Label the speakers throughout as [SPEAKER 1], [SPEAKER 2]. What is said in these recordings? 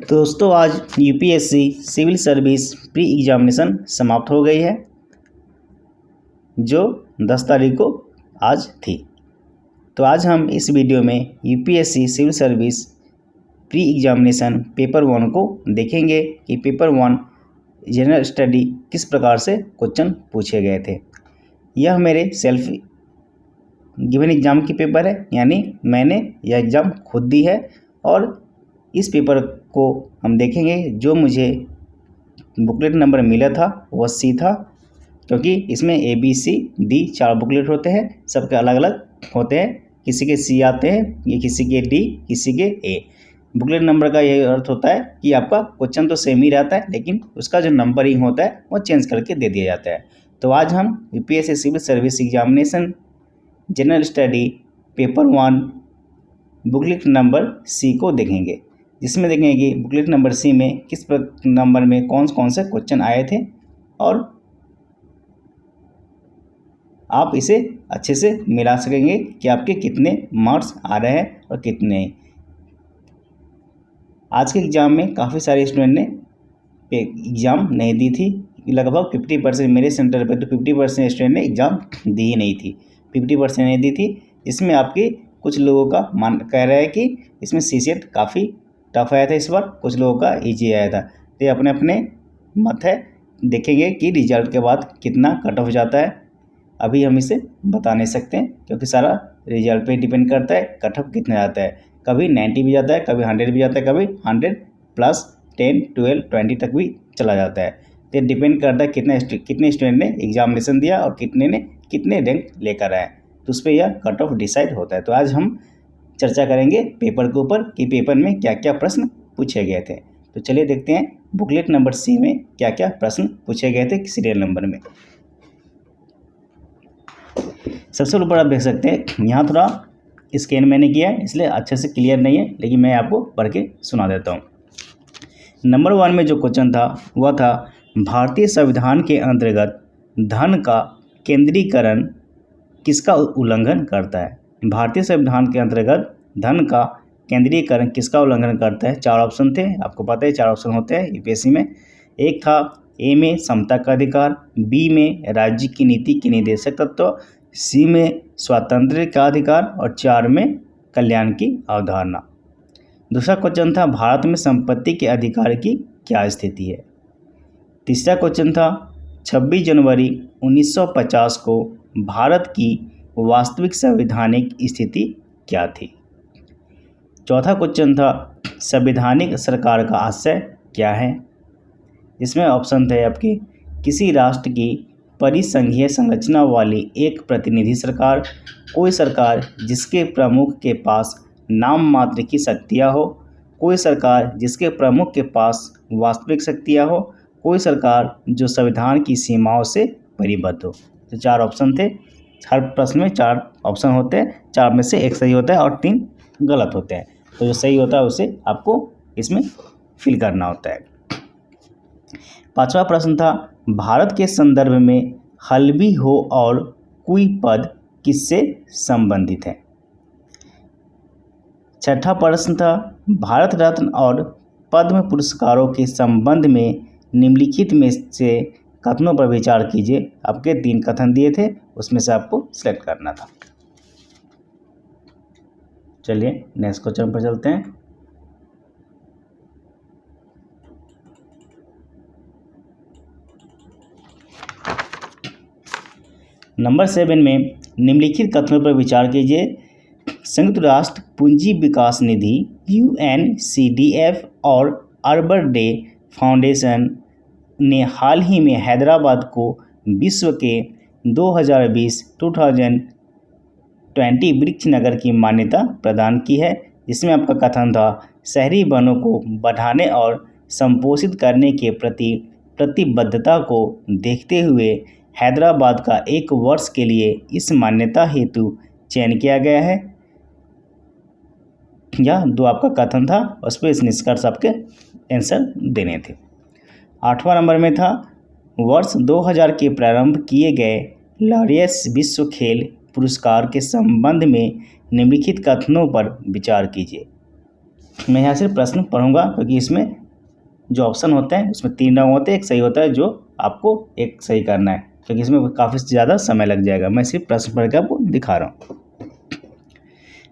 [SPEAKER 1] तो दोस्तों आज UPSC civil service pre examination समाप्त हो गई है जो 10 तारीख को आज थी। तो आज हम इस वीडियो में UPSC civil service pre examination paper 1 को देखेंगे कि पेपर 1 जनरल स्टडी किस प्रकार से क्वेश्चन पूछे गए थे। यह मेरे सेल्फ गिवन एग्ज़ाम की पेपर है, यानी मैंने यह एग्ज़ाम खुद दी है और इस पेपर को हम देखेंगे। जो मुझे बुकलेट नंबर मिला था वह सी था, क्योंकि इसमें A B C D 4 booklet होते हैं, सबके अलग अलग होते हैं। किसी के सी आते हैं, ये किसी के डी, किसी के ए। बुकलेट नंबर का ये अर्थ होता है कि आपका क्वेश्चन तो सेम ही रहता है, लेकिन उसका जो नंबरिंग होता है वो चेंज करके दे दिया जाता है। तो आज हम UPSC civil service examination general study paper 1 booklet number C को देखेंगे, जिसमें देखेंगे कि बुकलेट नंबर सी में किस नंबर में कौन कौन से क्वेश्चन आए थे और आप इसे अच्छे से मिला सकेंगे कि आपके कितने मार्क्स आ रहे हैं और कितने। आज के एग्ज़ाम में काफ़ी सारे स्टूडेंट ने एग्ज़ाम नहीं दी थी, लगभग 50%। मेरे सेंटर पर तो 50% स्टूडेंट ने एग्ज़ाम दी ही नहीं थी, 50% नहीं दी थी। इसमें आपके कुछ लोगों का कह रहा है कि इसमें सीसीएट काफ़ी टफ आया था इस बार, कुछ लोगों का ईजी आया था। तो ये अपने अपने मत है, देखेंगे कि रिजल्ट के बाद कितना कट ऑफ जाता है। अभी हम इसे बता नहीं सकते हैं, क्योंकि सारा रिजल्ट पे डिपेंड करता है कट ऑफ कितना जाता है। कभी 90 भी जाता है, कभी 100 भी जाता है, कभी 100 प्लस 10, 12, 20 तक भी चला जाता है। तो डिपेंड करता है कितने स्टूडेंट ने एग्जामिनेशन दिया और कितने रैंक लेकर आए, तो उस पर यह कट ऑफ डिसाइड होता है। तो आज हम चर्चा करेंगे पेपर के ऊपर कि पेपर में क्या क्या प्रश्न पूछे गए थे। तो चलिए देखते हैं बुकलेट नंबर सी में क्या क्या प्रश्न पूछे गए थे सीरियल नंबर में। सबसे ऊपर आप देख सकते हैं, यहाँ थोड़ा स्कैन मैंने किया है इसलिए अच्छे से क्लियर नहीं है, लेकिन मैं आपको पढ़ के सुना देता हूँ। नंबर 1 में जो क्वेश्चन था वह था भारतीय संविधान के अंतर्गत धन का केंद्रीकरण किसका उल्लंघन करता है। भारतीय संविधान के अंतर्गत धन का केंद्रीकरण किसका उल्लंघन करता है। 4 ऑप्शन थे, आपको पता है 4 ऑप्शन होते हैं यूपीएससी में। एक था ए में समता का अधिकार, बी में राज्य की नीति के निदेशक तत्व, सी में स्वातंत्र्य का अधिकार और 4 में कल्याण की अवधारणा। दूसरा क्वेश्चन था भारत में संपत्ति के अधिकार की क्या स्थिति है। तीसरा क्वेश्चन था 26 जनवरी 1950 को भारत की वास्तविक संवैधानिक स्थिति क्या थी। चौथा क्वेश्चन था संवैधानिक सरकार का आशय क्या है। इसमें ऑप्शन थे आपके किसी राष्ट्र की परिसंघीय संरचना वाली एक प्रतिनिधि सरकार, कोई सरकार जिसके प्रमुख के पास नाम मात्र की शक्तियाँ हो, कोई सरकार जिसके प्रमुख के पास वास्तविक शक्तियाँ हो, कोई सरकार जो संविधान की सीमाओं से परिबद्ध हो। तो 4 ऑप्शन थे। हर प्रश्न में 4 ऑप्शन होते हैं, 4 में से एक सही होता है और 3 गलत होते हैं। तो जो सही होता है उसे आपको इसमें फिल करना होता है। 5वां प्रश्न था भारत के संदर्भ में हल्बी हो और कुई पद किससे संबंधित है। 6ठा प्रश्न था भारत रत्न और पद्म पुरस्कारों के संबंध में निम्नलिखित में से कथनों पर विचार कीजिए। आपके 3 कथन दिए थे, उसमें से आपको सिलेक्ट करना था। चलिए नेक्स्ट क्वेश्चन पर चलते हैं। नंबर 7 में निम्नलिखित कथनों पर विचार कीजिए। संयुक्त राष्ट्र पूंजी विकास निधि UNCDF और अर्बन डे फाउंडेशन ने हाल ही में हैदराबाद को विश्व के 2020 वृक्ष नगर की मान्यता प्रदान की है, जिसमें आपका कथन था शहरी वनों को बढ़ाने और संपोषित करने के प्रति प्रतिबद्धता को देखते हुए हैदराबाद का 1 वर्ष के लिए इस मान्यता हेतु चयन किया गया है। यह 2 आपका कथन था, उस पर इस निष्कर्ष आपके आंसर देने थे। 8वां नंबर में था वर्ष 2000 के प्रारंभ किए गए लॉरियस विश्व खेल पुरस्कार के संबंध में निम्नलिखित कथनों पर विचार कीजिए। मैं यहाँ सिर्फ प्रश्न पढ़ूंगा क्योंकि इसमें जो ऑप्शन होते हैं उसमें 3 रॉन्ग होते हैं, एक सही होता है जो आपको एक सही करना है, क्योंकि इसमें काफ़ी ज़्यादा समय लग जाएगा। मैं सिर्फ प्रश्न पढ़ के आपको दिखा रहा हूँ।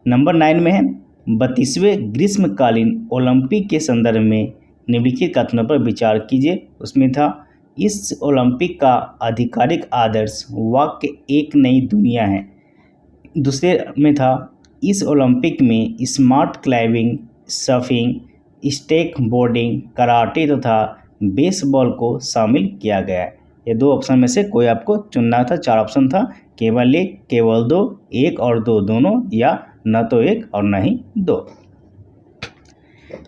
[SPEAKER 1] नंबर 9 में है 32वें ग्रीष्मकालीन ओलंपिक के संदर्भ में निम्नलिखित कथनों पर विचार कीजिए। उसमें था इस ओलंपिक का आधिकारिक आदर्श वाक्य एक नई दुनिया है। दूसरे में था इस ओलंपिक में smart climbing, surfing, skateboarding, karate तथा बेसबॉल को शामिल किया गया है। ये 2 ऑप्शन में से कोई आपको चुनना था। 4 ऑप्शन था, केवल 1, केवल 2, 1 और 2 दोनों, या न तो 1 और न ही 2।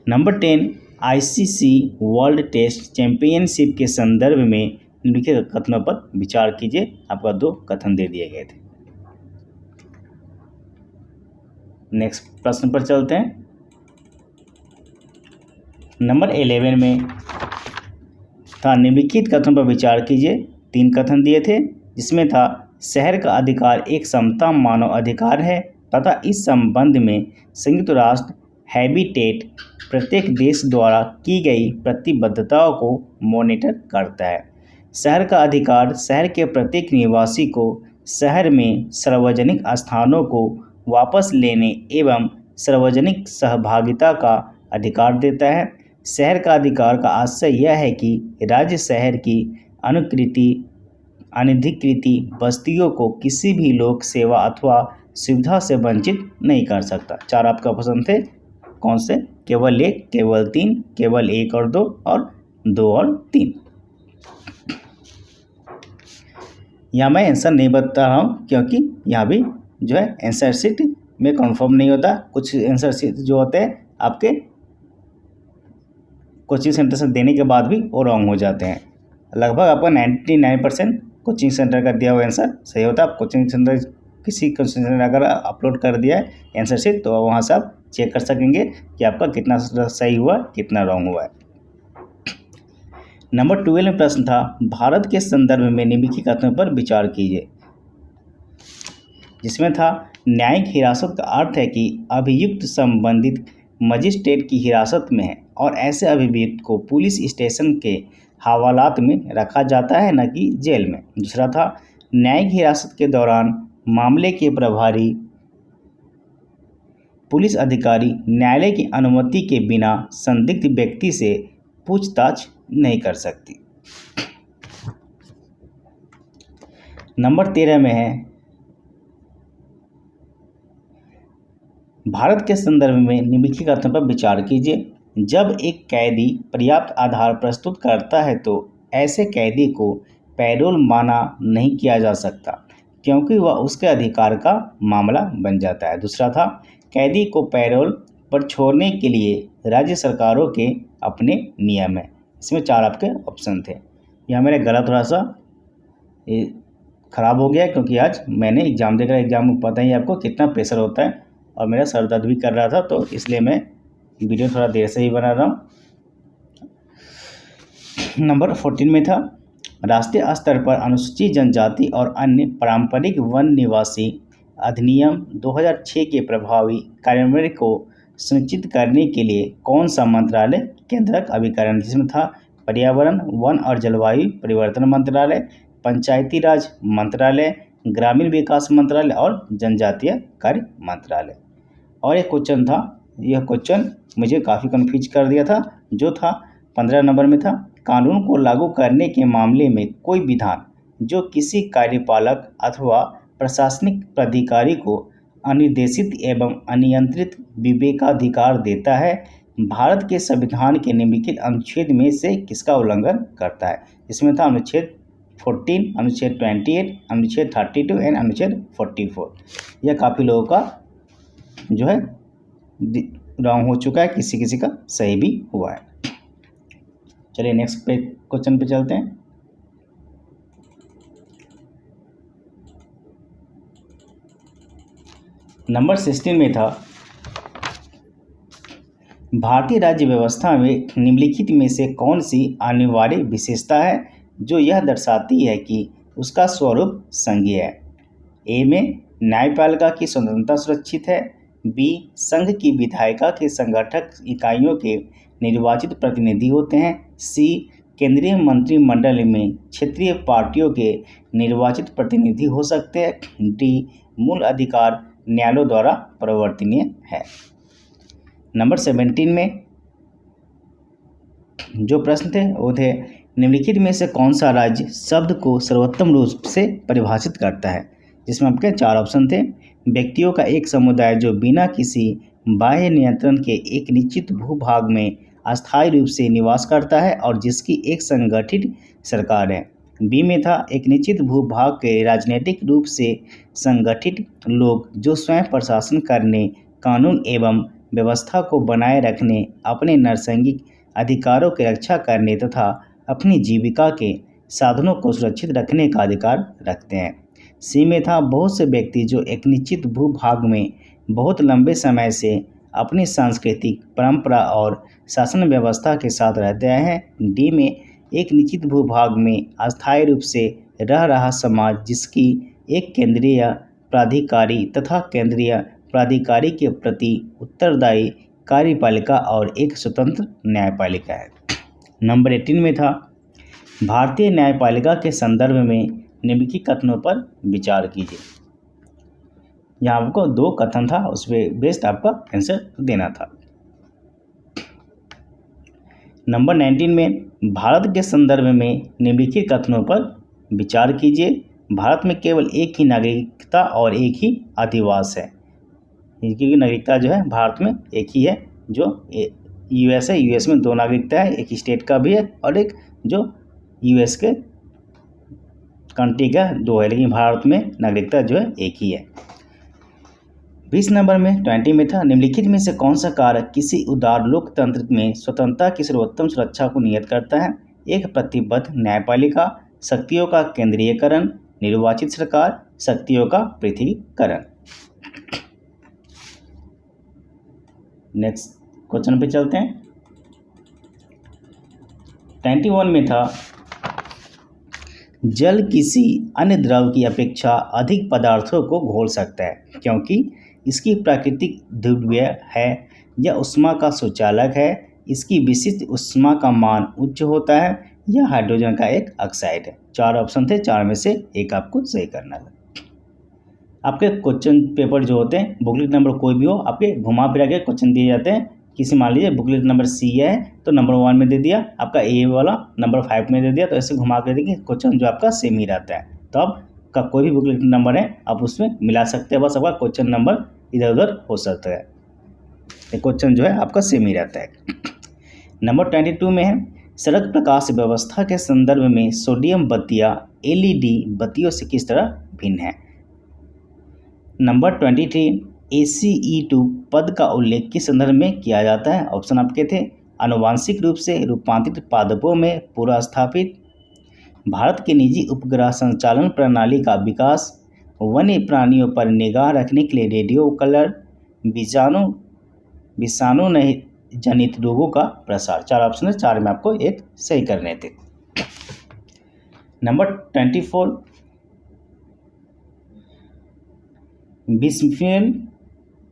[SPEAKER 1] Number 10 ICC World Test Championship के संदर्भ में निम्नलिखित कथनों पर विचार कीजिए। आपका 2 कथन दे दिए गए थे। नेक्स्ट प्रश्न पर चलते हैं। नंबर 11 में था निम्नलिखित कथनों पर विचार कीजिए। 3 कथन दिए थे, जिसमें था शहर का अधिकार एक समता मानव अधिकार है तथा इस संबंध में संयुक्त राष्ट्र हैबिटेट प्रत्येक देश द्वारा की गई प्रतिबद्धताओं को मॉनिटर करता है। शहर का अधिकार शहर के प्रत्येक निवासी को शहर में सार्वजनिक स्थानों को वापस लेने एवं सार्वजनिक सहभागिता का अधिकार देता है। शहर का अधिकार का आशय यह है कि राज्य शहर की अनधिकृत बस्तियों को किसी भी लोक सेवा अथवा सुविधा से वंचित नहीं कर सकता। 4 आपका पसंद थे, कौन से? केवल 1, केवल 3, केवल 1 और 2, और 2 और 3। यहाँ मैं आंसर नहीं बता रहा हूँ क्योंकि यहाँ भी जो है आंसर शीट में कंफर्म नहीं होता। कुछ आंसर शीट जो होते हैं आपके कोचिंग सेंटर से देने के बाद भी वो रॉन्ग हो जाते हैं। लगभग आपका 99% कोचिंग सेंटर का दिया हुआ आंसर सही होता है। आप कोचिंग सेंटर किसी कोचिंग सेंटर अगर अपलोड कर दिया है आंसर शीट, तो वहाँ से आप चेक कर सकेंगे कि आपका कितना सही हुआ, कितना रॉन्ग हुआ है। नंबर 12 में प्रश्न था भारत के संदर्भ में निम्नलिखित कथनों पर विचार कीजिए, जिसमें था न्यायिक हिरासत का अर्थ है कि अभियुक्त संबंधित मजिस्ट्रेट की हिरासत में है और ऐसे अभियुक्त को पुलिस स्टेशन के हवालात में रखा जाता है, न कि जेल में। दूसरा था न्यायिक हिरासत के दौरान मामले के प्रभारी पुलिस अधिकारी न्यायालय की अनुमति के बिना संदिग्ध व्यक्ति से पूछताछ नहीं कर सकती। नंबर 13 में है भारत के संदर्भ में निम्नलिखित कथनों पर विचार कीजिए। जब एक कैदी पर्याप्त आधार प्रस्तुत करता है तो ऐसे कैदी को पैरोल माना नहीं किया जा सकता, क्योंकि वह उसके अधिकार का मामला बन जाता है। दूसरा था कैदी को पैरोल पर छोड़ने के लिए राज्य सरकारों के अपने नियम हैं। इसमें 4 आपके ऑप्शन थे। यह मेरा गला थोड़ा सा ख़राब हो गया क्योंकि आज मैंने एग्ज़ाम देकर, एग्ज़ाम में पता ही आपको कितना प्रेशर होता है और मेरा सर दर्द भी कर रहा था, तो इसलिए मैं वीडियो थोड़ा देर से ही बना रहा हूँ। नंबर 14 में था राष्ट्रीय स्तर पर अनुसूचित जनजाति और अन्य पारंपरिक वन निवासी अधिनियम 2006 के प्रभावी कार्यान्वयन को सुनिश्चित करने के लिए कौन सा मंत्रालय केंद्रक अभिकरण, जिसमें था पर्यावरण, वन और जलवायु परिवर्तन मंत्रालय, पंचायती राज मंत्रालय, ग्रामीण विकास मंत्रालय और जनजातीय कार्य मंत्रालय। और एक क्वेश्चन था, यह क्वेश्चन मुझे काफ़ी कन्फ्यूज कर दिया था, जो था 15 नंबर में था कानून को लागू करने के मामले में कोई विधान जो किसी कार्यपालक अथवा प्रशासनिक प्राधिकारी को अनिर्देशित एवं अनियंत्रित विवेकाधिकार देता है, भारत के संविधान के निम्नलिखित अनुच्छेद में से किसका उल्लंघन करता है। इसमें था अनुच्छेद 14, अनुच्छेद 28, अनुच्छेद 32 एंड अनुच्छेद 44। यह काफ़ी लोगों का जो है रॉन्ग हो चुका है, किसी किसी का सही भी हुआ है। चलिए नेक्स्ट क्वेश्चन पे चलते हैं। नंबर 16 में था भारतीय राज्य व्यवस्था में निम्नलिखित में से कौन सी अनिवार्य विशेषता है जो यह दर्शाती है कि उसका स्वरूप संघीय है। ए में न्यायपालिका की स्वतंत्रता सुरक्षित है, बी संघ की विधायिका के संगठक इकाइयों के निर्वाचित प्रतिनिधि होते हैं। सी केंद्रीय मंत्रिमंडल में क्षेत्रीय पार्टियों के निर्वाचित प्रतिनिधि हो सकते हैं। डी मूल अधिकार न्यायालयों द्वारा परिवर्तनीय है। नंबर 17 में जो प्रश्न थे वो थे, निम्नलिखित में से कौन सा राज्य शब्द को सर्वोत्तम रूप से परिभाषित करता है। जिसमें आपके 4 ऑप्शन थे। व्यक्तियों का एक समुदाय जो बिना किसी बाह्य नियंत्रण के एक निश्चित भूभाग में अस्थायी रूप से निवास करता है और जिसकी एक संगठित सरकार है। बी में था, एक निश्चित भूभाग के राजनीतिक रूप से संगठित लोग जो स्वयं प्रशासन करने, कानून एवं व्यवस्था को बनाए रखने, अपने नैसर्गिक अधिकारों की रक्षा करने तथा अपनी जीविका के साधनों को सुरक्षित रखने का अधिकार रखते हैं। सी में था, बहुत से व्यक्ति जो एक निश्चित भूभाग में बहुत लंबे समय से अपनी सांस्कृतिक परंपरा और शासन व्यवस्था के साथ रहते हैं। डी में, एक निश्चित भूभाग में अस्थायी रूप से रह रहा समाज जिसकी एक केंद्रीय प्राधिकारी तथा केंद्रीय प्राधिकारी के प्रति उत्तरदायी कार्यपालिका और एक स्वतंत्र न्यायपालिका है। नंबर 18 में था, भारतीय न्यायपालिका के संदर्भ में निम्नलिखित कथनों पर विचार कीजिए। यहाँ आपको 2 कथन था, उस पर बेस्ड आपका आंसर देना था। नंबर 19 में, भारत के संदर्भ में निम्नलिखित कथनों पर विचार कीजिए। भारत में केवल एक ही नागरिकता और एक ही अधिवास है। इनकी नागरिकता जो है भारत में एक ही है। जो यूएस है, यूएस में 2 नागरिकता है, एक स्टेट का भी है और एक जो यूएस के कंट्री का 2 है, लेकिन भारत में नागरिकता जो है एक ही है। 20 नंबर में 20 में था, निम्नलिखित में से कौन सा कारक किसी उदार लोकतंत्र में स्वतंत्रता की सर्वोत्तम सुरक्षा को नियत करता है। एक प्रतिबद्ध न्यायपालिका, शक्तियों का केंद्रीयकरण, निर्वाचित सरकार, शक्तियों का पृथकीकरण। नेक्स्ट क्वेश्चन पे चलते हैं। 21 में था, जल किसी अन्य द्रव की अपेक्षा अधिक पदार्थों को घोल सकता है क्योंकि इसकी प्राकृतिक ध्रुवीय है, यह ऊष्मा का सुचालक है, इसकी विशिष्ट ऊष्मा का मान उच्च होता है, यह हाइड्रोजन का एक ऑक्साइड है। 4 ऑप्शन थे, 4 में से एक आपको सही करना है। आपके क्वेश्चन पेपर जो होते हैं, बुकलेट नंबर कोई भी हो, आपके घुमा फिरा के क्वेश्चन दिए जाते हैं। किसी मान लीजिए बुकलेट नंबर सी है तो नंबर 1 में दे दिया, आपका ए वाला नंबर 5 में दे दिया, तो ऐसे घुमा के देखिए क्वेश्चन जो आपका सेम ही रहता है। तो आपका कोई भी बुकलेट नंबर है आप उसमें मिला सकते हैं, बस आपका क्वेश्चन नंबर इधर उधर हो सकता है, क्वेश्चन जो है आपका सेम ही रहता है। नंबर 22 में है, सड़क प्रकाश व्यवस्था के संदर्भ में सोडियम बत्तियाँ एलईडी बत्तियों से किस तरह भिन्न है। नंबर 23, ACE2 पद का उल्लेख किस संदर्भ में किया जाता है। ऑप्शन आपके थे, आनुवांशिक रूप से रूपांतरित पादपों में पूरा स्थापित, भारत के निजी उपग्रह संचालन प्रणाली का विकास, वन्य प्राणियों पर निगाह रखने के लिए रेडियो कलर, विषाणु जनित रोगों का प्रसार। 4 ऑप्शन है, 4 में आपको एक सही करने थे। नंबर 24, बिस्फेनॉल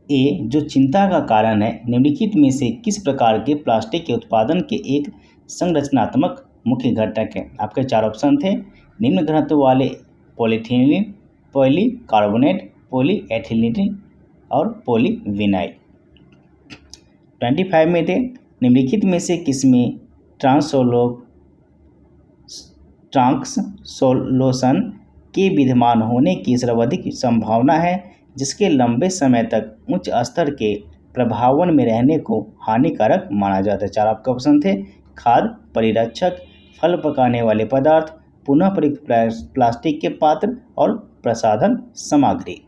[SPEAKER 1] ए जो चिंता का कारण है, निम्नलिखित में से किस प्रकार के प्लास्टिक के उत्पादन के एक संरचनात्मक मुख्य घटक है। आपके 4 ऑप्शन थे, निम्न घनत्व वाले पॉलीथिलीन, पॉलीकार्बोनेट, पॉलीएथिलीन और पॉलीविनाइल। 25 में थे, निम्नलिखित में से किसमें ट्रांसलोशन के विद्यमान होने की सर्वाधिक संभावना है जिसके लंबे समय तक उच्च स्तर के प्रभावन में रहने को हानिकारक माना जाता है। 4 आपके ऑप्शन थे, खाद परिरक्षक, फल पकाने वाले पदार्थ, पुनः प्रयुक्त प्लास्टिक के पात्र और प्रसाधन सामग्री।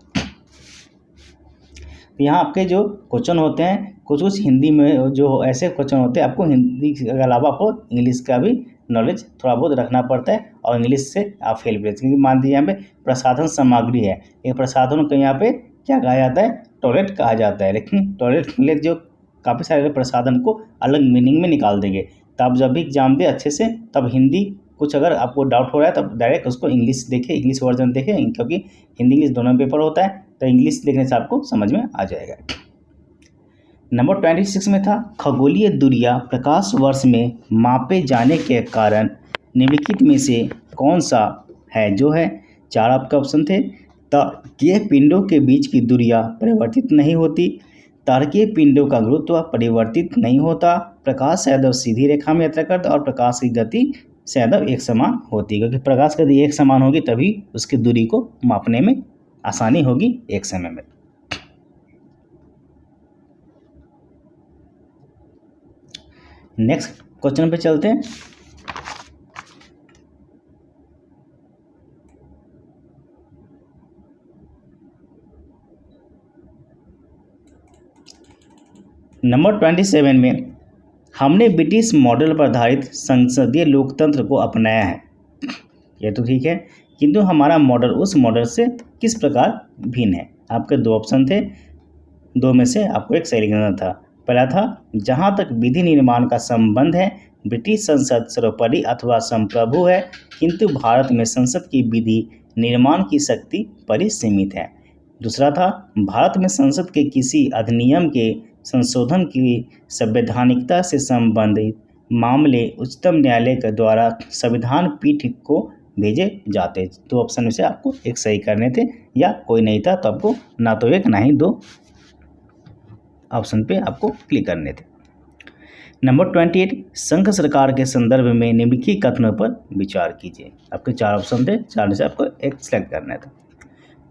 [SPEAKER 1] यहाँ आपके जो क्वेश्चन होते हैं कुछ हिंदी में जो ऐसे क्वेश्चन होते हैं, आपको हिंदी के अलावा आपको इंग्लिश का भी नॉलेज थोड़ा बहुत रखना पड़ता है और इंग्लिश से आप फेल भी क्योंकि मान लीजिए यहाँ पे प्रसाधन सामग्री है, ये प्रसाधन को यहाँ पे क्या कहा जाता है, टॉयलेट कहा जाता है, लेकिन टॉयलेट जो काफ़ी सारे प्रसाधन को अलग मीनिंग में निकाल देंगे। तो आप जब भी एग्जाम दें अच्छे से, तब हिंदी कुछ अगर आपको डाउट हो रहा है तब डायरेक्ट उसको इंग्लिश देखें, इंग्लिश वर्जन देखें, क्योंकि हिंदी इंग्लिश दोनों पेपर होता है, तो इंग्लिश देखने से आपको समझ में आ जाएगा। नंबर 26 में था खगोलीय दूरियां प्रकाश वर्ष में मापे जाने के कारण निम्नलिखित में से कौन सा है, जो है 4 आपके ऑप्शन थे। तारकीय पिंडों के बीच की दूरियां परिवर्तित नहीं होती, तारकीय पिंडों का गुरुत्व परिवर्तित नहीं होता, प्रकाश सदैव सीधी रेखा में यात्रा करता और प्रकाश की गति सदैव एक समान होती है, क्योंकि प्रकाश की गति एक समान होगी तभी उसकी दूरी को मापने में आसानी होगी एक समय में। नेक्स्ट क्वेश्चन पे चलते हैं। नंबर 27 में हमने ब्रिटिश मॉडल पर आधारित संसदीय लोकतंत्र को अपनाया है, ये तो ठीक है, किंतु हमारा मॉडल उस मॉडल से किस प्रकार भिन्न है। आपके 2 ऑप्शन थे, 2 में से आपको एक सही लिखना था। पहला था जहाँ तक विधि निर्माण का संबंध है ब्रिटिश संसद सर्वोपरि अथवा संप्रभु है, किंतु भारत में संसद की विधि निर्माण की शक्ति परिसीमित है। दूसरा था भारत में संसद के किसी अधिनियम के संशोधन की संवैधानिकता से संबंधित मामले उच्चतम न्यायालय के द्वारा संविधान पीठ को भेजे जाते। 2 ऑप्शन में से आपको एक सही करने थे, या कोई नहीं था तो आपको ना तो एक ना ही 2 ऑप्शन पे आपको क्लिक करने थे। नंबर 28 संघ सरकार के संदर्भ में निम्नलिखित कथनों पर विचार कीजिए। आपके 4 ऑप्शन थे, 4 में से आपको एक सिलेक्ट करना था।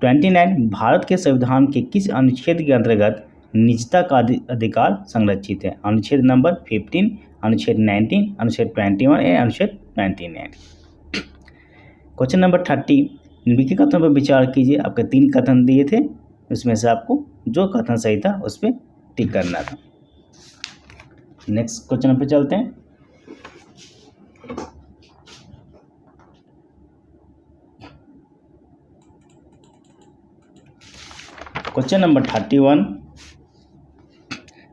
[SPEAKER 1] 29 भारत के संविधान के किस अनुच्छेद के अंतर्गत निजता का अधिकार संरक्षित है। अनुच्छेद नंबर 15, अनुच्छेद 19, अनुच्छेद 21 या अनुच्छेद 29। क्वेश्चन नंबर 30 निम्नलिखित कथनों पर विचार कीजिए। आपके 3 कथन दिए थे, उसमें से आपको जो कथन सही था उस पर टिक करना था। नेक्स्ट क्वेश्चन पे चलते हैं। क्वेश्चन नंबर 31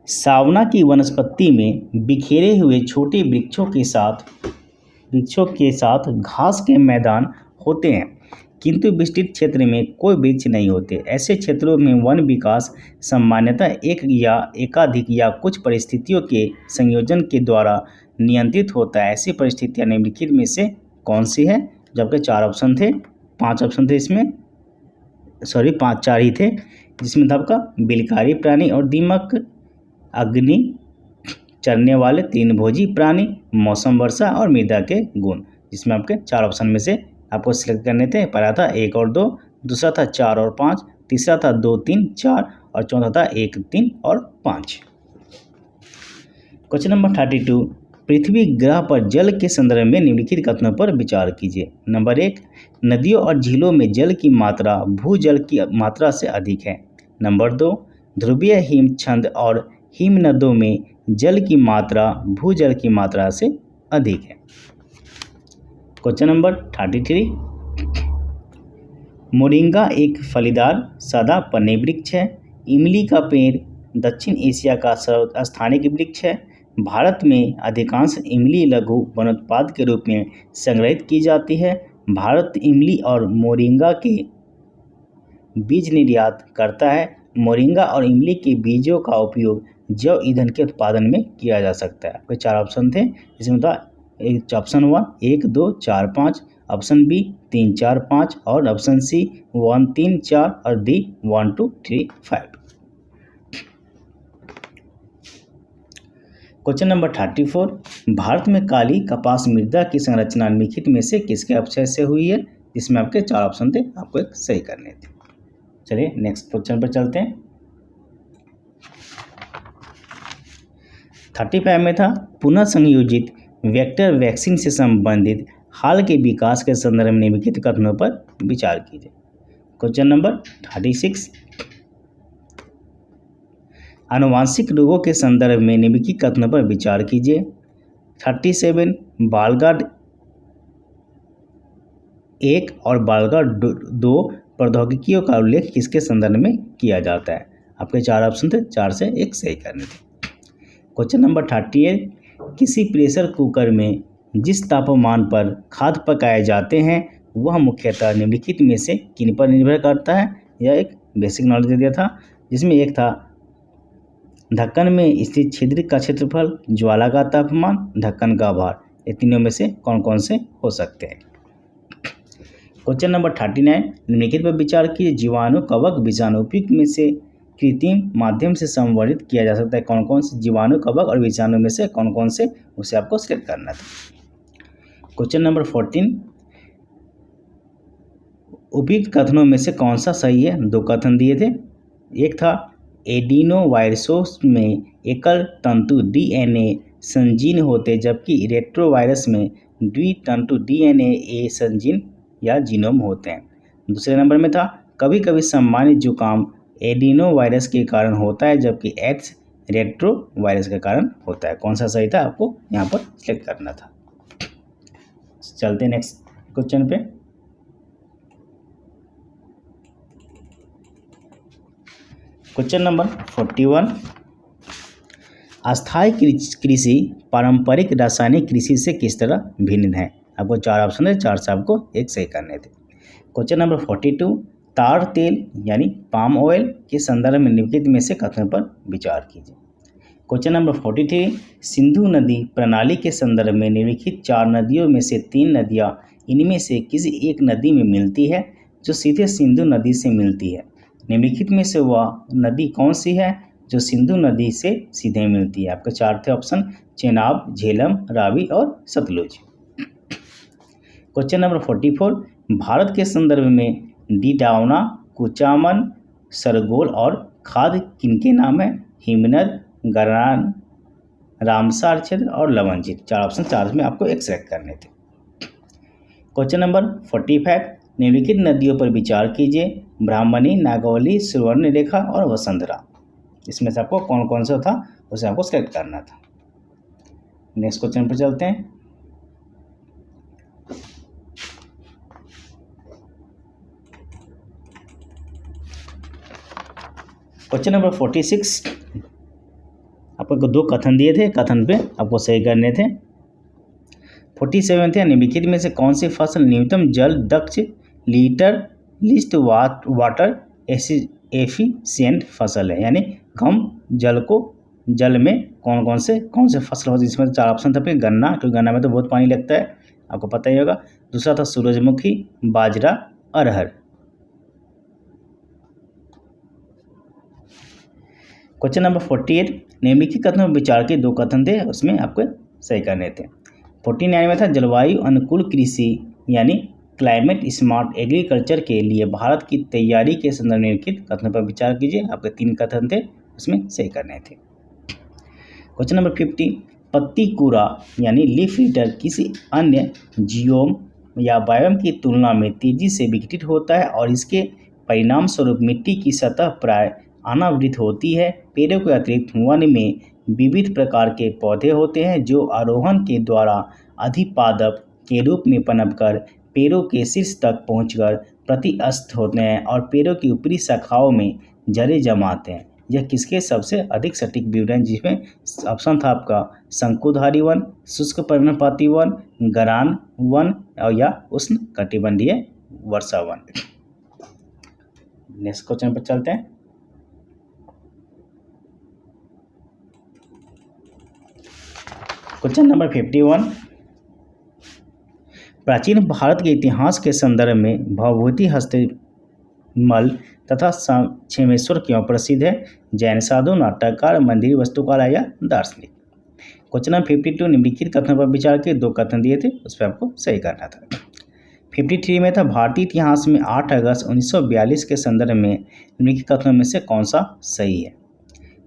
[SPEAKER 1] सावना की वनस्पति में बिखेरे हुए छोटे वृक्षों के साथ घास के मैदान होते हैं, किंतु विस्तृत क्षेत्र में कोई वृक्ष नहीं होते। ऐसे क्षेत्रों में वन विकास सामान्यतः एक या एकाधिक या कुछ परिस्थितियों के संयोजन के द्वारा नियंत्रित होता है। ऐसी परिस्थितियां निम्नलिखित में से कौन सी है। जबकि 4 ऑप्शन थे, 5 ऑप्शन थे इसमें, 4 ही थे, जिसमें था आपका बिलकारी प्राणी और दीमक, अग्नि, चरने वाले 3 भोजी प्राणी, मौसम, वर्षा और मृदा के गुण, जिसमें आपके 4 ऑप्शन में से आपको सिलेक्ट करने थे। पहला था 1 और 2, दूसरा था 4 और 5, तीसरा था 2, 3, 4 और चौथा था 1, 3 और 5। क्वेश्चन नंबर 32 पृथ्वी ग्रह पर जल के संदर्भ में निम्नलिखित कथनों पर विचार कीजिए। नंबर 1 नदियों और झीलों में जल की मात्रा भूजल की मात्रा से अधिक है। नंबर 2 ध्रुवीय हिमछंद और हिमनदों में जल की मात्रा भूजल की मात्रा से अधिक है। क्वेश्चन नंबर 33 मोरिंगा एक फलीदार सदा पन्ने वृक्ष है। इमली का पेड़ दक्षिण एशिया का सर्वस्थानिक वृक्ष है। भारत में अधिकांश इमली लघु वनोत्पाद के रूप में संग्रहित की जाती है। भारत इमली और मोरिंगा के बीज निर्यात करता है। मोरिंगा और इमली के बीजों का उपयोग जैव ईंधन के उत्पादन में किया जा सकता है। आपके 4 ऑप्शन थे, इसमें था ऑप्शन 1, 2, 4, 5, ऑप्शन बी 3, 4, 5 और ऑप्शन सी 1, 3, 4 और डी 1, 2, 3, 5। क्वेश्चन नंबर 34 भारत में काली कपास मृदा की संरचना निम्नलिखित में से किसके अवशेष से हुई है। इसमें आपके 4 ऑप्शन थे, आपको एक सही करने थे। चलिए नेक्स्ट क्वेश्चन पर चलते हैं। 35 में था पुनः संयोजित वेक्टर वैक्सीन से संबंधित हाल के विकास के संदर्भ में निम्नलिखित कथनों पर विचार कीजिए। क्वेश्चन नंबर 36 आनुवांशिक रोगों के संदर्भ में निम्नलिखित कथनों पर विचार कीजिए। 37 बालगार्ड 1 और बालगार्ड 2 प्रौद्योगिकियों का उल्लेख किसके संदर्भ में किया जाता है। आपके 4 ऑप्शन थे, 4 से एक सही करने थे। क्वेश्चन नंबर 38 किसी प्रेशर कुकर में जिस तापमान पर खाद्य पकाए जाते हैं वह मुख्यतः निम्नलिखित में से किन पर निर्भर करता है। यह एक बेसिक नॉलेज दे दिया था, जिसमें एक था ढक्कन में स्थित छिद्र का क्षेत्रफल, ज्वाला का तापमान, ढक्कन का भार, ये तीनों में से कौन कौन से हो सकते हैं। क्वेश्चन नंबर 39, निम्नलिखित पर विचार कीजिए। जीवाणु, कवक, विषाणु उपयुक्त में से कृत्रिम माध्यम से संवर्धित किया जा सकता है। कौन कौन से जीवाणु, कवक और विषाणु में से कौन कौन से, उसे आपको सिलेक्ट करना था। क्वेश्चन नंबर 14, उपयुक्त कथनों में से कौन सा सही है। दो कथन दिए थे। एक था एडिनोवायरसोस में एकल तंतु डीएनए संजीन होते, जबकि रेट्रोवायरस में द्वितंतु डीएनए संजीन या जीनोम होते हैं। दूसरे नंबर में था कभी कभी सामान्य जुकाम एडिनोवायरस के कारण होता है, जबकि एक्स रेट्रोवायरस के कारण होता है। कौन सा सही था, आपको यहाँ पर सिलेक्ट करना था। चलते नेक्स्ट क्वेश्चन पे। क्वेश्चन नंबर 41, अस्थायी कृषि पारंपरिक रासायनिक कृषि से किस तरह भिन्न है। आपको चार ऑप्शन है, चार से आपको एक सही करने थे। क्वेश्चन नंबर 42, ताड़ तेल यानी पाम ऑयल के संदर्भ में निम्नलिखित में से कथन पर विचार कीजिए। क्वेश्चन नंबर 43, सिंधु नदी प्रणाली के संदर्भ में निम्नलिखित चार नदियों में से तीन नदियां इनमें से किसी एक नदी में मिलती है जो सीधे सिंधु नदी से मिलती है। निम्नलिखित में से वह नदी कौन सी है जो सिंधु नदी से सीधे मिलती है। आपके चार थे ऑप्शन, चेनाब, झेलम, रावी और सतलुज। क्वेश्चन नंबर 44, भारत के संदर्भ में डीडावना, कुचामन, सरगोल और खाद किनके नाम है। हिमनद, गरान, रामसार क्षेत्र और लवणझील। चार ऑप्शन, चार में आपको एक सेलेक्ट करने थे। क्वेश्चन नंबर 45, निम्नलिखित नदियों पर विचार कीजिए। ब्राह्मणी, नागावली, सुवर्णरेखा और वसुंधरा। इसमें से आपको कौन कौन सा था उसे आपको सेलेक्ट करना था। नेक्स्ट क्वेश्चन पर चलते हैं। क्वेश्चन नंबर 46, आपको दो कथन दिए थे, कथन पे आपको सही करने थे। 47 थे, निम्नलिखित में से कौन सी फसल न्यूनतम जल दक्ष लीस्ट वाटर एफिशिएंट फसल है, यानी कम जल में कौन से फसल होती है। इसमें चार ऑप्शन था। फिर गन्ना, क्योंकि गन्ना में तो बहुत पानी लगता है, आपको पता ही होगा। दूसरा था सूरजमुखी, बाजरा, अरहर। क्वेश्चन नंबर 48, निम्नलिखित कथनों पर विचार के दो कथन थे, उसमें आपको सही करने थे। 49 में था जलवायु अनुकूल कृषि यानी क्लाइमेट स्मार्ट एग्रीकल्चर के लिए भारत की तैयारी के संदर्भ में निम्नलिखित कथनों पर विचार कीजिए। आपके तीन कथन थे, उसमें सही करने थे। क्वेश्चन नंबर 50, पत्ती कूरा यानी लीफ लिटर किसी अन्य जियोम या बायोम की तुलना में तेजी से विघटित होता है और इसके परिणाम स्वरूप मिट्टी की सतह प्राय अनावृत होती है। पेड़ों के अतिरिक्त वन में विविध प्रकार के पौधे होते हैं जो आरोहण के द्वारा अधिपादप के रूप में पनपकर पेड़ों के शीर्ष तक पहुंचकर प्रतिस्थ होते हैं और पेड़ों की ऊपरी शाखाओं में जड़ें जमाते हैं। यह किसके सबसे अधिक सटीक विवरण, जिसमें ऑप्शन था आपका शंकुधारी वन, शुष्क पर्णपाती वन, गरान वन या उष्ण कटिबंधीय वर्षा वन। नेक्स्ट क्वेश्चन पर चलते हैं। क्वेश्चन नंबर 51, प्राचीन भारत के इतिहास के संदर्भ में भवभूति हस्तमल तथा क्षेमेश्वर क्यों प्रसिद्ध है। जैन, साधु, नाटककार, मंदिर वास्तुकला या दार्शनिक। क्वेश्चन नंबर 52, निम्नलिखित कथनों पर विचार के दो कथन दिए थे, उस पर आपको सही करना था। 53 में था भारतीय इतिहास में 8 अगस्त 1942 के संदर्भ में निम्नलिखित कथनों में से कौन सा सही है।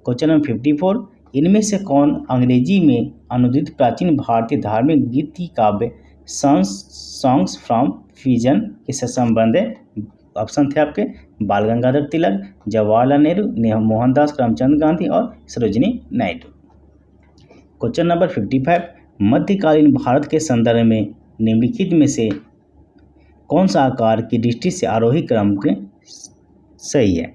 [SPEAKER 1] क्वेश्चन नंबर 54, इनमें से कौन अंग्रेजी में अनुदित प्राचीन भारतीय धार्मिक गीति काव्य सॉन्ग्स फ्रॉम फ्यूजन से संबंध है। ऑप्शन थे आपके बाल गंगाधर तिलक, जवाहरलाल नेहरू, मोहनदास करमचंद गांधी और सरोजिनी नायडू। क्वेश्चन नंबर 55, मध्यकालीन भारत के संदर्भ में निम्नलिखित में से कौन सा आकार की दृष्टि से आरोही क्रम के सही है।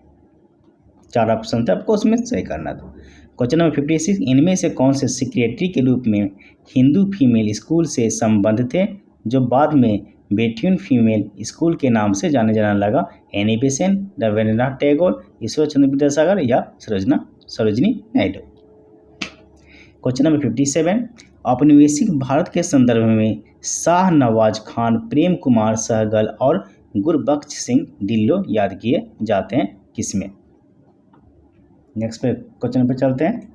[SPEAKER 1] चार ऑप्शन थे, आपको उसमें सही करना था। क्वेश्चन नंबर 56, इनमें से कौन से सेक्रेटरी के रूप में हिंदू फीमेल स्कूल से संबद्ध थे जो बाद में बेथ्यून फीमेल स्कूल के नाम से जाने जाने लगा। एनी बेसेंट, रविंद्रनाथ टैगोर, ईश्वर चंद्र विद्यासागर या सरोजना सरोजिनी नायडू। क्वेश्चन नंबर 57, औपनिवेशिक भारत के संदर्भ में शाह नवाज खान, प्रेम कुमार सहगल और गुरबख्श सिंह ढिल्लों याद किए जाते हैं किसमें? नेक्स्ट पे क्वेश्चन पे चलते हैं।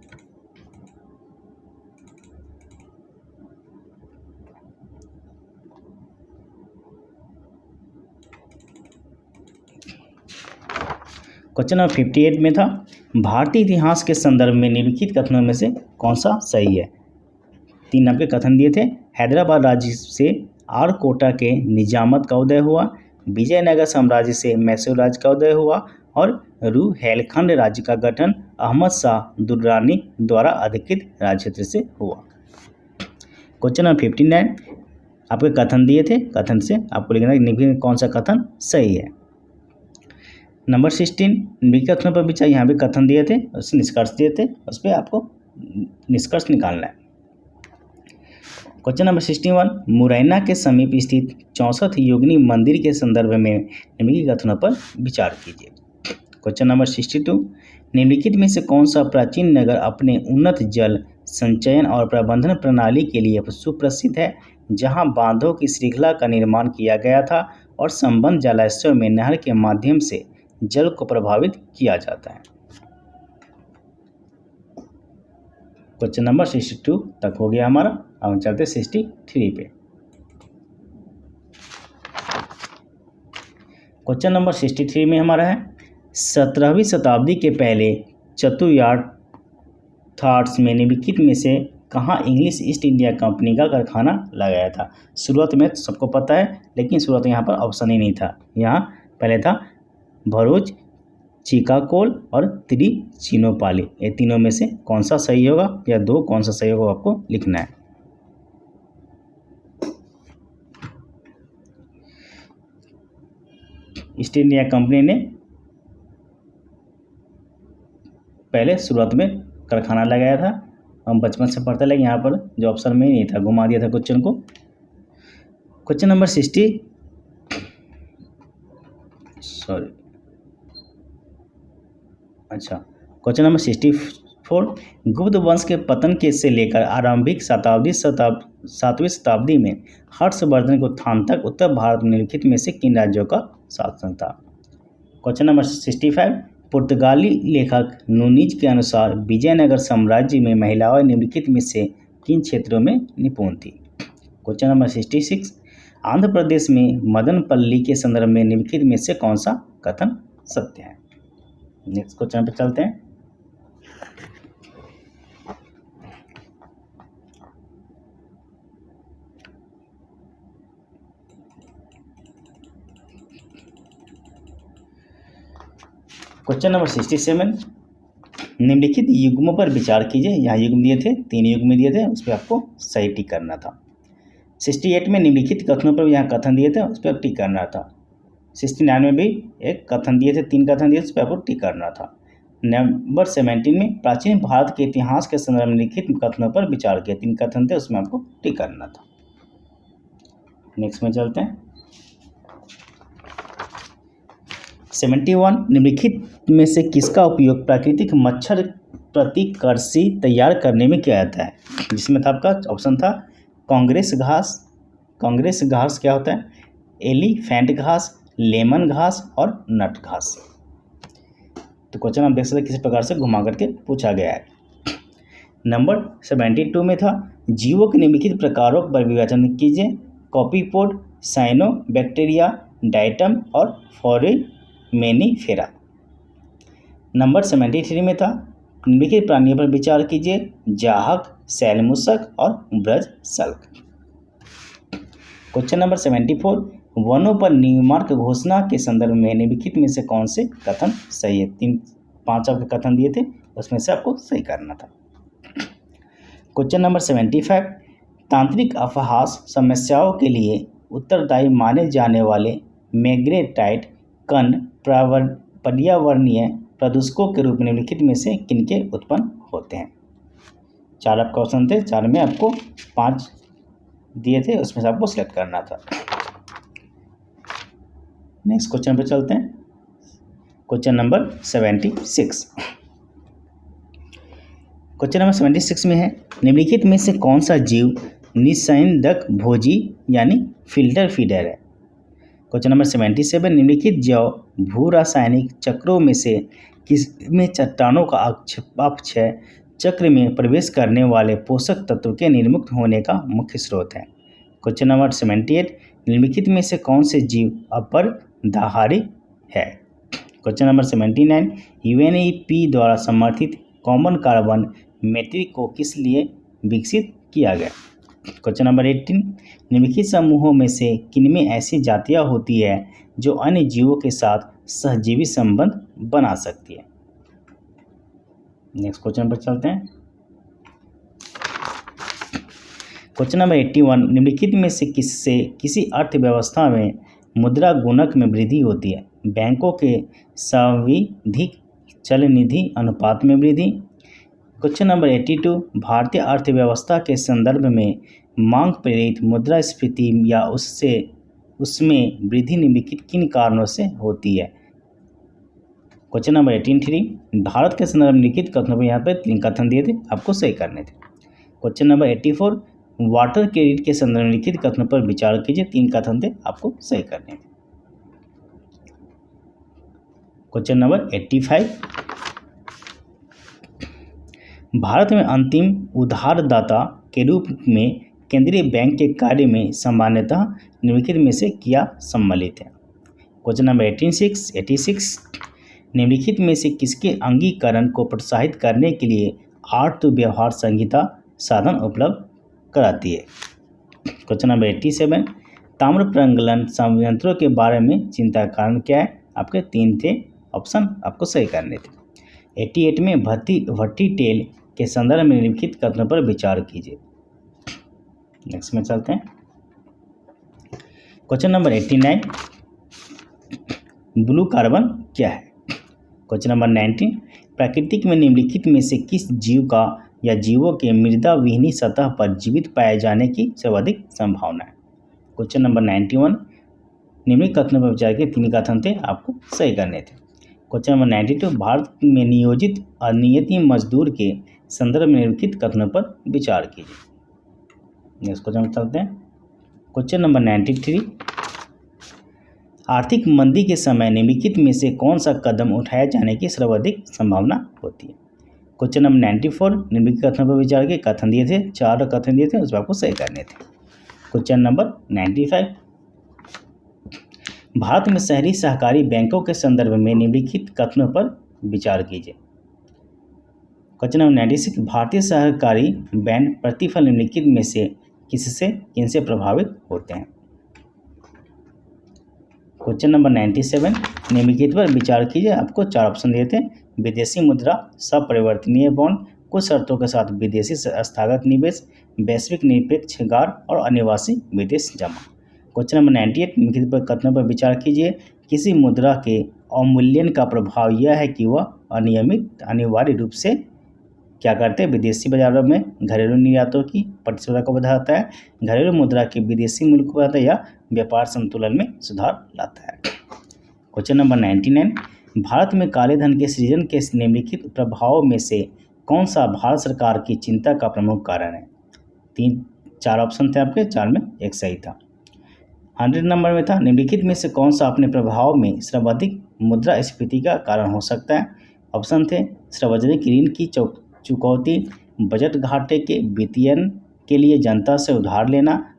[SPEAKER 1] क्वेश्चन नंबर 58 में था, भारतीय इतिहास के संदर्भ में निम्नलिखित कथनों में से कौन सा सही है? 3 नाम के कथन दिए थे। हैदराबाद राज्य से आरकोटा के निजामत का उदय हुआ, विजयनगर साम्राज्य से मैसूर राज्य का उदय हुआ और रुहेलखंड राज्य का गठन अहमद शाह दुर्रानी द्वारा अधिकृत राज्य क्षेत्र से हुआ। क्वेश्चन नंबर 59, आपके कथन दिए थे, कथन से आपको लिखना है निम्नलिखित कौन सा कथन सही है। नंबर 16, निम्नलिखित कथनों पर विचार, यहाँ पे कथन दिए थे, उससे निष्कर्ष दिए थे, उस पर आपको निष्कर्ष निकालना है। क्वेश्चन नंबर 61, मुरैना के समीप स्थित 64 योगिनी मंदिर के संदर्भ में निम्नलिखित कथनों पर विचार कीजिए। क्वेश्चन नंबर 62, निम्नलिखित में से कौन सा प्राचीन नगर अपने उन्नत जल संचयन और प्रबंधन प्रणाली के लिए सुप्रसिद्ध है, जहां बांधों की श्रृंखला का निर्माण किया गया था और संबद्ध जलाशयों में नहर के माध्यम से जल को प्रभावित किया जाता है? क्वेश्चन नंबर 62 तक हो गया हमारा। अब हम चलते 63 पे। क्वेश्चन नंबर 63 में हमारा है, 17वीं शताब्दी के पहले चतुर्थार्थ में निम्नलिखित में से कहाँ इंग्लिश ईस्ट इंडिया कंपनी का कारखाना लगाया था? शुरुआत में तो सबको पता है, लेकिन शुरुआत में यहाँ पर ऑप्शन ही नहीं था। यहाँ पहले था भरूच, चिकाकोल और त्रिचिनोपाली। ये तीनों में से कौन सा सही होगा या दो कौन सा सही होगा आपको लिखना है। ईस्ट इंडिया कंपनी ने पहले शुरुआत में कारखाना लगाया था। हम बचपन से पढ़ते, लेकिन यहाँ पर जो ऑप्शन में ही नहीं था, घुमा दिया था क्वेश्चन को। क्वेश्चन नंबर 60 क्वेश्चन नंबर 64, गुप्त वंश के पतन के से लेकर आरंभिक 7वीं शताब्दी में हर्षवर्धन के उत्थान तक उत्तर भारत में निम्नलिखित में से किन राज्यों का शासन था? क्वेश्चन नंबर 65, पुर्तगाली लेखक नूनीज के अनुसार विजयनगर साम्राज्य में महिलाएं निम्नलिखित में से किन क्षेत्रों में निपुण थी? क्वेश्चन नंबर 66, आंध्र प्रदेश में मदनपल्ली के संदर्भ में निम्नलिखित में से कौन सा कथन सत्य है? नेक्स्ट क्वेश्चन पे चलते हैं। क्वेश्चन नंबर 67, निम्नलिखित युग्मों पर विचार कीजिए। यहाँ युग्म दिए थे, 3 युग्म दिए थे, उस पर आपको सही टिक करना था। 68 में निम्नलिखित कथनों पर यहाँ कथन दिए थे, उस पर टिक करना था। 69 में भी एक कथन दिए थे, 3 कथन दिए थे, उस पर आपको टिक करना था। नंबर 17 में प्राचीन भारत के इतिहास के संदर्भ में लिखित कथनों पर विचार किया, 3 कथन थे, उसमें आपको टिक करना था। नेक्स्ट में चलते हैं। 71, निम्नलिखित में से किसका उपयोग प्राकृतिक मच्छर प्रतिकर्षी तैयार करने में किया जाता है? जिसमें था आपका ऑप्शन था कांग्रेस घास। कांग्रेस घास क्या होता है? एलिफेंट घास, लेमन घास और नट घास। तो क्वेश्चन आप देख सकते किसी प्रकार से घुमा करके पूछा गया है। नंबर 72 में था, जीवों के निम्नलिखित प्रकारों पर विभाजन कीजिए। कॉपीपोड, साइनोबैक्टीरिया, डाइटम और फोरामेनिफेरा। नंबर 73 में था, निम्नलिखित प्राणियों पर विचार कीजिए। जाहक, शैलमूषक और ब्रज सल्क। क्वेश्चन नंबर 74, वनों पर न्यूमार्क घोषणा के संदर्भ में निम्नलिखित में से कौन से कथन सही है? 5 आपके कथन दिए थे, उसमें से आपको सही करना था। क्वेश्चन नंबर 75, तांत्रिक अपहास समस्याओं के लिए उत्तरदायी माने जाने वाले मैग्नेटाइट कण पर्यावरणीय प्रदूषकों के रूप में निम्नलिखित में से किनके उत्पन्न होते हैं? 4 आपका ऑप्शन थे, 4 में आपको 5 दिए थे, उसमें से आपको सिलेक्ट करना था। नेक्स्ट क्वेश्चन पे चलते हैं। क्वेश्चन नंबर 76, क्वेश्चन नंबर 76 में है, निम्नलिखित में से कौन सा जीव निस्संदक भोजी यानी फिल्टर फीडर है। क्वेश्चन नंबर 77, निम्नलिखित जैव भू रासायनिक चक्रों में से किसमें चट्टानों का अपक्षय चक्र में प्रवेश करने वाले पोषक तत्व के निर्मुक्त होने का मुख्य स्रोत है। क्वेश्चन नंबर 78, निम्नलिखित में से कौन से जीव अपरदाहारी है। क्वेश्चन नंबर 79, यूएनईपी द्वारा समर्थित कॉमन कार्बन मैट्रिक को किस लिए विकसित किया गया। क्वेश्चन नंबर 18, निम्नलिखित समूहों में से किनमें ऐसी जातियां होती है जो अन्य जीवों के साथ सहजीवी संबंध बना सकती है। नेक्स्ट क्वेश्चन पर चलते हैं। क्वेश्चन नंबर 81, निम्नलिखित में से किससे किसी अर्थव्यवस्था में मुद्रा गुणक में वृद्धि होती है। बैंकों के सांविधिक चल निधि अनुपात में वृद्धि। क्वेश्चन नंबर 82, भारतीय अर्थव्यवस्था के संदर्भ में मांग प्रेरित मुद्रास्फीति या उसमें वृद्धि निम्नलिखित किन कारणों से होती है। क्वेश्चन नंबर 83, भारत के संदर्भ में लिखित कथनों पर यहाँ पे 3 कथन दिए थे, आपको सही करने थे। क्वेश्चन नंबर 84, वाटर क्रेडिट के संदर्भ में लिखित कथनों पर विचार कीजिए, 3 कथन थे, आपको सही करने थे। क्वेश्चन नंबर 85, भारत में अंतिम उधारदाता के रूप में केंद्रीय बैंक के कार्य में सामान्यतः निम्नलिखित में से क्या सम्मिलित है। क्वेश्चन नंबर 86, निम्नलिखित में से किसके अंगीकरण को प्रोत्साहित करने के लिए आर्थ व्यवहार संहिता साधन उपलब्ध कराती है। क्वेश्चन नंबर 87, ताम्र प्रंगलन संयंत्रों के बारे में चिंता का कारण क्या है। आपके 3 थे ऑप्शन, आपको सही करने थे। 88 में भट्टी टेल के संदर्भ में निम्नलिखित कथनों पर विचार कीजिए। नेक्स्ट में चलते हैं। क्वेश्चन नंबर 89, ब्लू कार्बन क्या है। क्वेश्चन नंबर 19, प्रकृति में निम्नलिखित में से किस जीव का या जीवों के मृदा विहीनी सतह पर जीवित पाए जाने की सर्वाधिक संभावना है। क्वेश्चन नंबर 91, निम्नलिखित कथनों पर विचार के 3 कथन थे, आपको सही करने थे। क्वेश्चन नंबर 92, भारत में नियोजित अनियत मजदूर के संदर्भ में निम्नलिखित कथनों पर विचार कीजिए। नेक्स्ट क्वेश्चन में चलते हैं। क्वेश्चन नंबर 93, आर्थिक मंदी के समय निम्नलिखित में से कौन सा कदम उठाए जाने की सर्वाधिक संभावना होती है। क्वेश्चन नंबर 94, निम्नलिखित कथनों पर विचार के कथन दिए थे, 4 कथन दिए थे, उस पर आपको सही करने थे। क्वेश्चन नंबर 95, भारत में शहरी सहकारी बैंकों के संदर्भ में निम्नलिखित कथनों पर विचार कीजिए। क्वेश्चन नंबर 96, भारतीय सहकारी बैंक प्रतिफल निम्नलिखित में से किनसे प्रभावित होते हैं। क्वेश्चन नंबर 97, निम्नलिखित पर विचार कीजिए, आपको 4 ऑप्शन दिए थे। विदेशी मुद्रा, अपरिवर्तनीय बॉन्ड, कुछ शर्तों के साथ विदेशी संस्थागत निवेश, वैश्विक निरपेक्ष गार और अनिवासी विदेश जमा। क्वेश्चन नंबर 98, निम्नलिखित पर कथनों पर विचार कीजिए, किसी मुद्रा के अवमूल्यन का प्रभाव यह है कि वह अनिवार्य रूप से क्या करते हैं, विदेशी बाजारों में घरेलू निर्यातों की प्रतिस्पर्धा को बढ़ाता है, घरेलू मुद्रा के विदेशी मूल्य को बढ़ाता है या व्यापार संतुलन में सुधार लाता है। क्वेश्चन नंबर 99, भारत में काले धन के सृजन के निम्नलिखित प्रभावों में से कौन सा भारत सरकार की चिंता का प्रमुख कारण है। 4 ऑप्शन थे आपके, 4 में 1 सही था। 100 नंबर में था, निम्नलिखित में से कौन सा अपने प्रभाव में सर्वाधिक मुद्रास्फीति का कारण हो सकता है। ऑप्शन थे सार्वजनिक ऋण की चुकौती, बजट घाटे के वित्तीयन के लिए जनता से उधार लेना,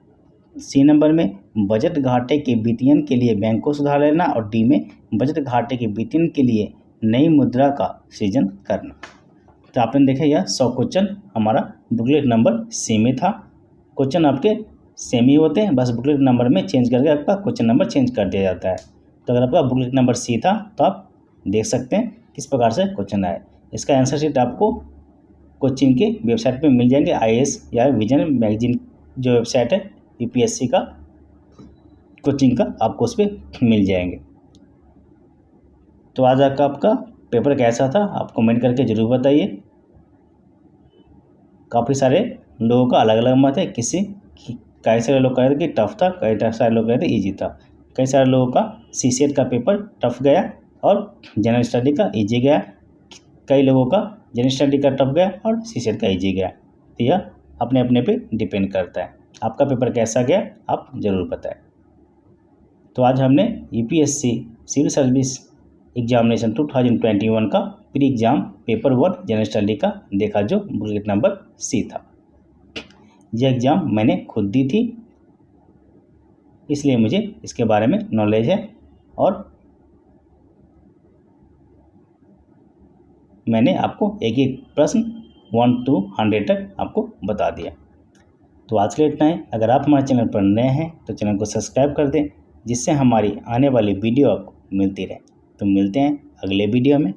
[SPEAKER 1] सी नंबर में बजट घाटे के वित्तीयन के लिए बैंकों से उधार लेना, और डी में बजट घाटे के वित्तीयन के लिए नई मुद्रा का सृजन करना। तो आपने देखा यह 100 क्वेश्चन हमारा बुकलेट नंबर सी में था। क्वेश्चन आपके सेम ही होते हैं, बस बुकलेट नंबर में चेंज करके आपका क्वेश्चन नंबर चेंज कर दिया जाता है। तो अगर आपका बुकलेट नंबर सी था तो आप देख सकते हैं किस प्रकार से क्वेश्चन आए। इसका आंसर शीट आपको कोचिंग के वेबसाइट पे मिल जाएंगे। IAS या विजन मैगजीन जो वेबसाइट है UPSC का कोचिंग का, आपको उस पर मिल जाएंगे। तो आज आपका पेपर कैसा था आप कमेंट करके ज़रूर बताइए। काफ़ी सारे लोगों का अलग अलग मत है, कई सारे लोग कह रहे थे कि टफ था, कई सारे लोग कह रहे थे ईजी था। कई सारे लोगों का CCET का पेपर टफ गया और जनरल स्टडी का ईजी गया। कई लोगों का जनरल स्टडी का टफ गया और सीसेट का इजी गया। तो यह अपने अपने पे डिपेंड करता है। आपका पेपर कैसा गया आप ज़रूर बताएं। तो आज हमने यूपीएससी सिविल सर्विस एग्जामिनेशन 2021 का pre exam paper 1 general study का देखा, जो बुलेट नंबर सी था। यह एग्ज़ाम मैंने खुद दी थी, इसलिए मुझे इसके बारे में नॉलेज है और मैंने आपको एक एक प्रश्न 1 to 100 तक आपको बता दिया। तो आज के लिए इतना है। अगर आप हमारे चैनल पर नए हैं तो चैनल को सब्सक्राइब कर दें, जिससे हमारी आने वाली वीडियो आपको मिलती रहे। तो मिलते हैं अगले वीडियो में।